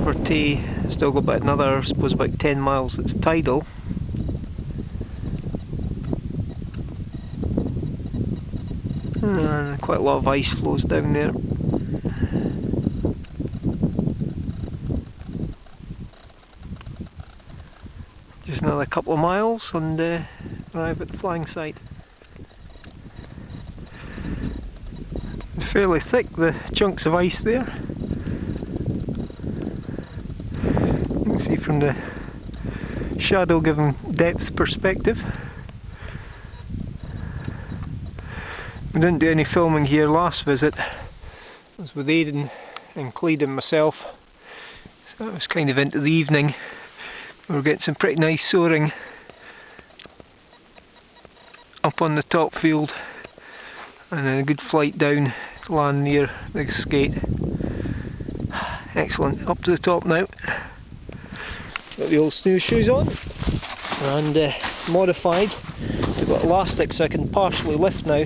River Tay. Still got about another, I suppose, about 10 miles that's tidal. And quite a lot of ice flows down there. Just another couple of miles and arrive at the flying site. Fairly thick, the chunks of ice there. You can see from the shadow giving depth perspective. We didn't do any filming here last visit. I was with Aidan and Clede and myself. So it was kind of into the evening. We were getting some pretty nice soaring up on the top field, and then a good flight down to land near the skate. Excellent, up to the top now. Got the old snowshoes on and modified. So I've got elastic so I can partially lift now.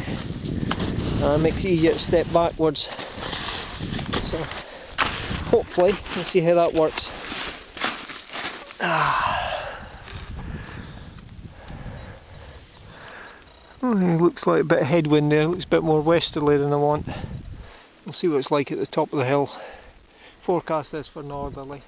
Makes it easier to step backwards. So hopefully we'll see how that works. It looks like a bit of headwind there, looks a bit more westerly than I want. We'll see what it's like at the top of the hill. Forecast is for northerly.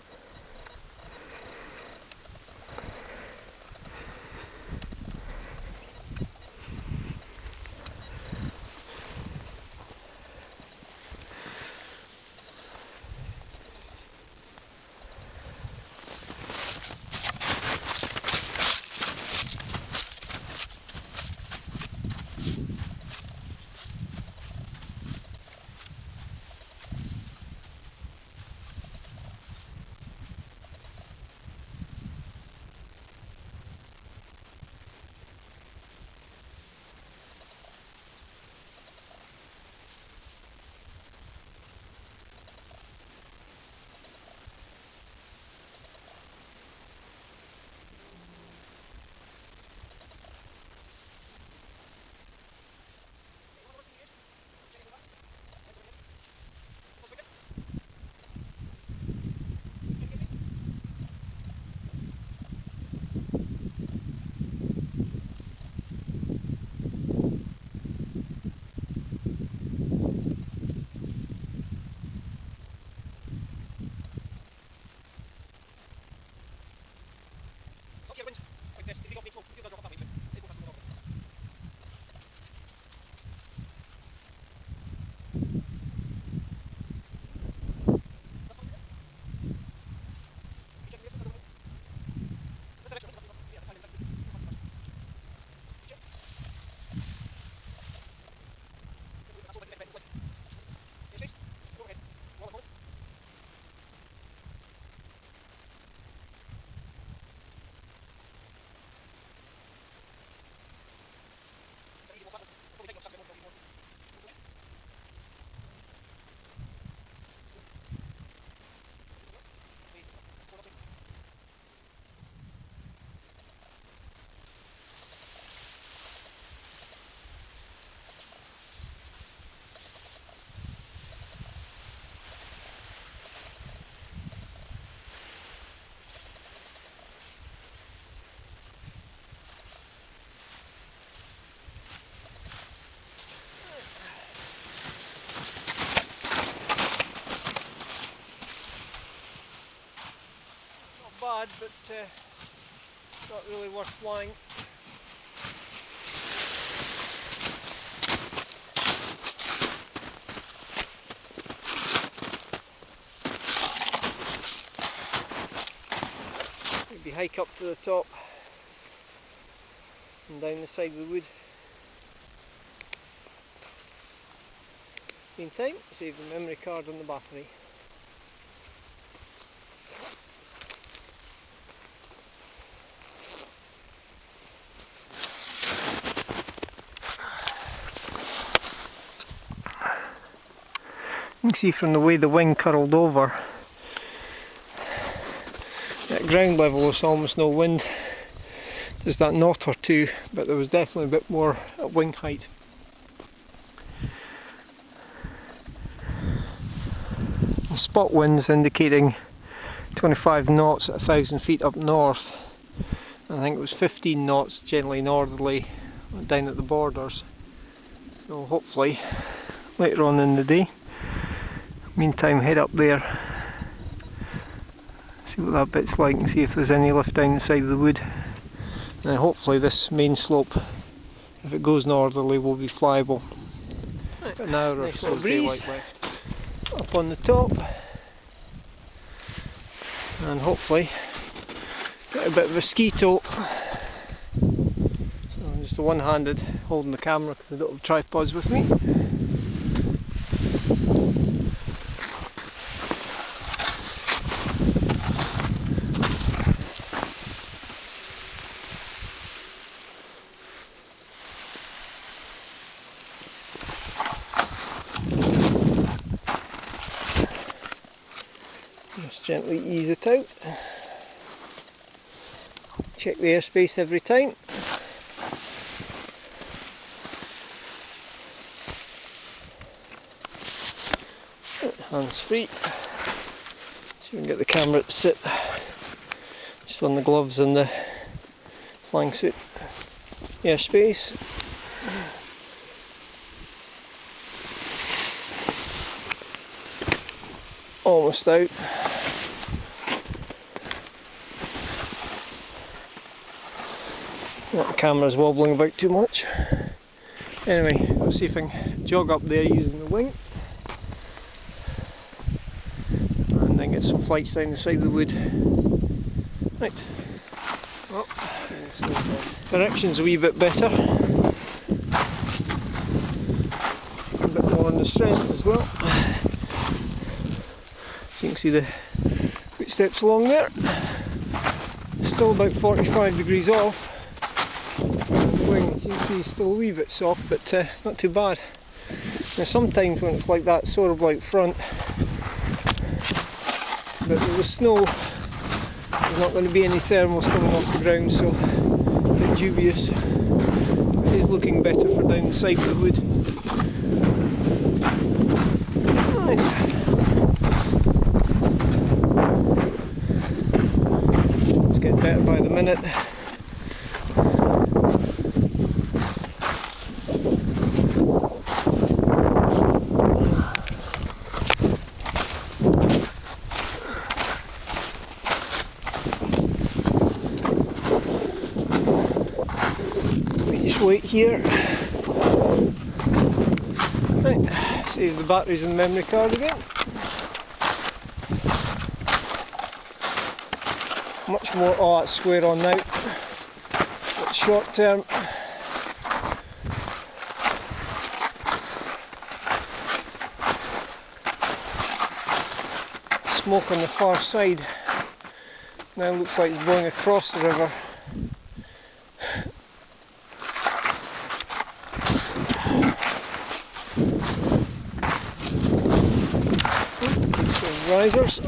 Bad, but not really worth flying. Maybe hike up to the top and down the side of the wood. Meantime, save the memory card on the battery. You can see from the way the wing curled over, at ground level there's almost no wind, just that knot or two, but there was definitely a bit more at wing height. The spot winds indicating 25 knots at 1,000 feet up north. I think it was 15 knots generally northerly down at the borders. So hopefully later on in the day. Meantime, head up there, see what that bit's like and see if there's any lift down the side of the wood. And hopefully this main slope, if it goes northerly, will be flyable. Got an hour or so of daylight left. Up on the top, and hopefully get a bit of a ski tow. So I'm just one-handed holding the camera because I don't have tripods with me. Just gently ease it out. Check the airspace every time. Hands free. So we can get the camera to sit just on the gloves and the flying suit. Airspace. Almost out. The camera's wobbling about too much. Anyway, let's see if I can jog up there using the wing. And then get some flights down the side of the wood. Right. Well, direction's a wee bit better. A bit more on the strength as well. So you can see the footsteps along there. Still about 45 degrees off. The wing, as you can see, is still a wee bit soft, but not too bad. Now sometimes when it's like that sort of like front, but with the snow, there's not going to be any thermals coming off the ground, so a bit dubious. It is looking better for down the side of the wood. Right. It's getting better by the minute. Wait here. Right, save the batteries in the memory card again. Much more, oh that's square on now. It's short term. Smoke on the far side. Now looks like it's blowing across the river. Risers.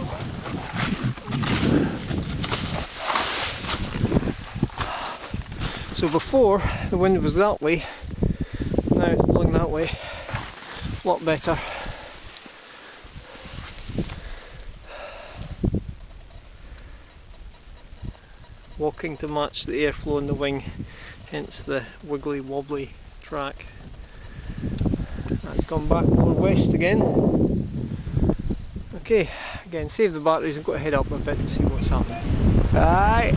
So before the wind was that way, now it's blowing that way. A lot better. Walking to match the airflow in the wing, hence the wiggly wobbly track. That's gone back more west again. Okay, again save the batteries and got to head up a bit to see what's happening. Right.